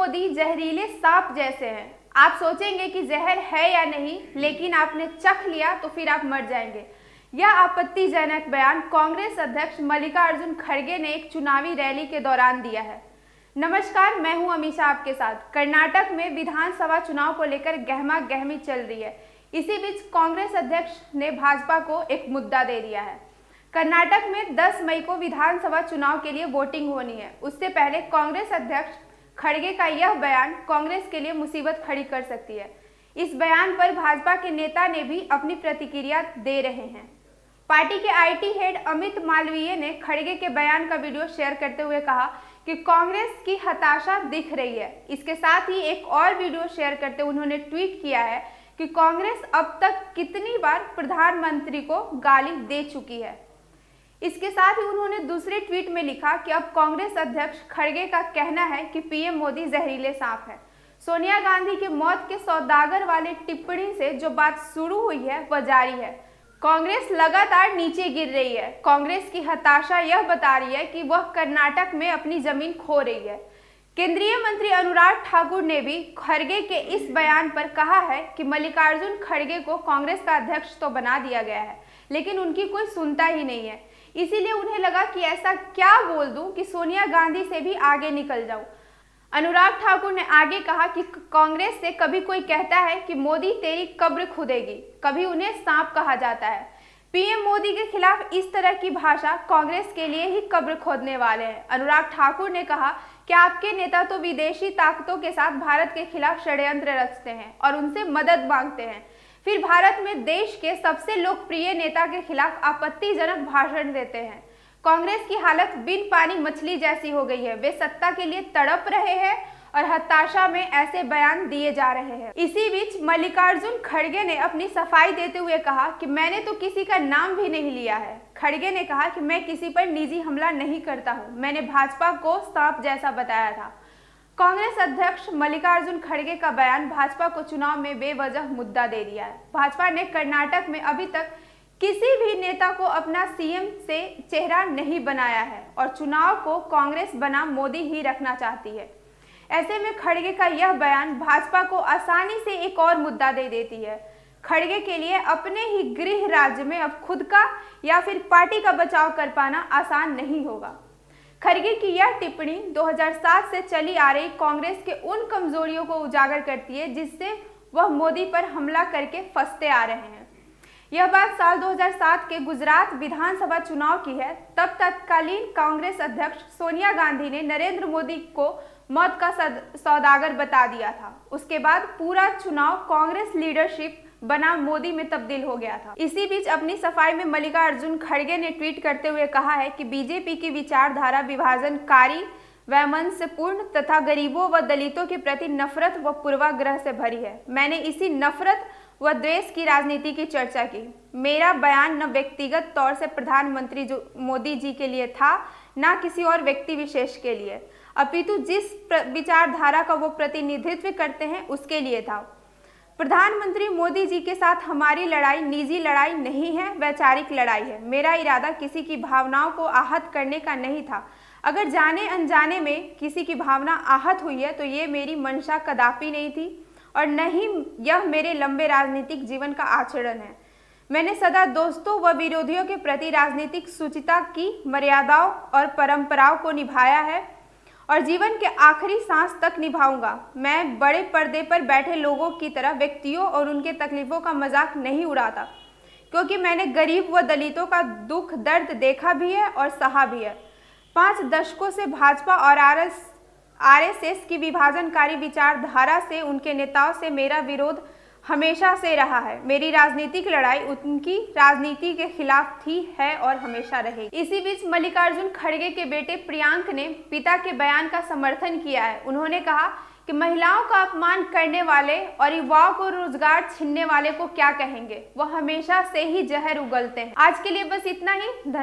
मोदी जहरीले सांप जैसे हैं। आप सोचेंगे कि जहर है या नहीं, लेकिन आपने चख लिया तो फिर आप मर जाएंगे। यह आपत्तिजनक बयान कांग्रेस अध्यक्ष मल्लिकार्जुन खड़गे ने एक चुनावी रैली के दौरान दिया है। नमस्कार, मैं हूं अमीषा आपके साथ। कर्नाटक में विधानसभा चुनाव को लेकर गहमा गहमी चल रही है। इसी बीच कांग्रेस अध्यक्ष ने भाजपा को एक मुद्दा दे दिया है। कर्नाटक में 10 मई को विधानसभा चुनाव के लिए वोटिंग होनी है। उससे पहले कांग्रेस अध्यक्ष खड़गे का यह बयान कांग्रेस के लिए मुसीबत खड़ी कर सकती है। इस बयान पर भाजपा के नेता ने भी अपनी प्रतिक्रिया दे रहे हैं। पार्टी के आईटी हेड अमित मालवीय ने खड़गे के बयान का वीडियो शेयर करते हुए कहा कि कांग्रेस की हताशा दिख रही है। इसके साथ ही एक और वीडियो शेयर करते उन्होंने ट्वीट किया है कि कांग्रेस अब तक कितनी बार प्रधानमंत्री को गाली दे चुकी है। इसके साथ ही उन्होंने दूसरे ट्वीट में लिखा कि अब कांग्रेस अध्यक्ष खड़गे का कहना है कि पीएम मोदी जहरीले सांप है। सोनिया गांधी की मौत के सौदागर वाले टिप्पणी से जो बात शुरू हुई है वह जारी है। कांग्रेस लगातार नीचे गिर रही है। कांग्रेस की हताशा यह बता रही है कि वह कर्नाटक में अपनी जमीन खो रही है। केंद्रीय मंत्री अनुराग ठाकुर ने भी खड़गे के इस बयान पर कहा है कि मल्लिकार्जुन खड़गे को कांग्रेस का अध्यक्ष तो बना दिया गया है, लेकिन उनकी कोई सुनता ही नहीं है। इसीलिए उन्हें लगा कि ऐसा क्या बोल दूं कि सोनिया गांधी से भी आगे निकल जाऊं। अनुराग ठाकुर ने आगे कहा कि कांग्रेस से कभी कोई कहता है कि मोदी तेरी कब्र खुदेगी, कभी उन्हें सांप कहा जाता है। पीएम मोदी के खिलाफ इस तरह की भाषा कांग्रेस के लिए ही कब्र खोदने वाले हैं। अनुराग ठाकुर ने कहा कि आपके नेता तो विदेशी ताकतों के साथ भारत के खिलाफ षड्यंत्र रचते हैं और उनसे मदद मांगते हैं, फिर भारत में देश के सबसे लोकप्रिय नेता के खिलाफ आपत्तिजनक भाषण देते हैं। कांग्रेस की हालत बिन पानी मछली जैसी हो गई है। वे सत्ता के लिए तड़प रहे हैं और हताशा में ऐसे बयान दिए जा रहे हैं। इसी बीच मल्लिकार्जुन खड़गे ने अपनी सफाई देते हुए कहा कि मैंने तो किसी का नाम भी नहीं लिया है। खड़गे ने कहा कि मैं किसी पर निजी हमला नहीं करता हूं, मैंने भाजपा को सांप जैसा बताया था। कांग्रेस अध्यक्ष मल्लिकार्जुन खड़गे का बयान भाजपा को चुनाव में बेवजह मुद्दा दे दिया है। भाजपा ने कर्नाटक में अभी तक किसी भी नेता को अपना सीएम से चेहरा नहीं बनाया है और चुनाव को कांग्रेस बनाम मोदी ही रखना चाहती है। ऐसे में खड़गे का यह बयान भाजपा को आसानी से एक और मुद्दा दे देती है। खड़गे के लिए अपने ही गृह राज्य में अब खुद का या फिर पार्टी का बचाव कर पाना आसान नहीं होगा। खड़गे की यह टिप्पणी 2007 से चली आ रही कांग्रेस के उन कमजोरियों को उजागर करती है जिससे वह मोदी पर हमला करके फंसते आ रहे हैं। यह बात साल 2007 के गुजरात विधानसभा चुनाव की है। तब तत्कालीन कांग्रेस अध्यक्ष सोनिया गांधी ने नरेंद्र मोदी को मौत का सौदागर बता दिया था। उसके बाद पूरा चुनाव कांग्रेस लीडरशिप बनाम मोदी में तब्दील हो गया था। इसी बीच अपनी सफाई में मल्लिकार्जुन खड़गे ने ट्वीट करते हुए कहा है कि बीजेपी की विचारधारा विभाजनकारी, वैमनस्यपूर्ण तथा गरीबों व दलितों के प्रति नफरत व पूर्वाग्रह से भरी है। मैंने इसी नफरत व द्वेष की राजनीति की चर्चा की। मेरा बयान न व्यक्तिगत तौर से प्रधानमंत्री मोदी जी के लिए था, न किसी और व्यक्ति विशेष के लिए, अपितु जिस विचारधारा का वो प्रतिनिधित्व करते हैं उसके लिए था। प्रधानमंत्री मोदी जी के साथ हमारी लड़ाई निजी लड़ाई नहीं है, वैचारिक लड़ाई है। मेरा इरादा किसी की भावनाओं को आहत करने का नहीं था। अगर जाने अनजाने में किसी की भावना आहत हुई है तो ये मेरी मंशा कदापि नहीं थी और न ही यह मेरे लंबे राजनीतिक जीवन का आचरण है। मैंने सदा दोस्तों व विरोधियों के प्रति राजनीतिक शुचिता की मर्यादाओं और परंपराओं को निभाया है और जीवन के आखिरी सांस तक निभाऊंगा। मैं बड़े पर्दे पर बैठे लोगों की तरह व्यक्तियों और उनके तकलीफों का मजाक नहीं उड़ाता, क्योंकि मैंने गरीब व दलितों का दुख दर्द देखा भी है और सहा भी है। 5 दशकों से भाजपा और आरएसएस की विभाजनकारी विचारधारा से, उनके नेताओं से मेरा विरोध हमेशा से रहा है। मेरी राजनीतिक लड़ाई उनकी राजनीति के खिलाफ थी, है और हमेशा रहेगी। इसी बीच मल्लिकार्जुन खड़गे के बेटे प्रियांक ने पिता के बयान का समर्थन किया है। उन्होंने कहा कि महिलाओं का अपमान करने वाले और युवाओं को रोजगार छीनने वाले को क्या कहेंगे, वह हमेशा से ही जहर उगलते हैं। आज के लिए बस इतना ही।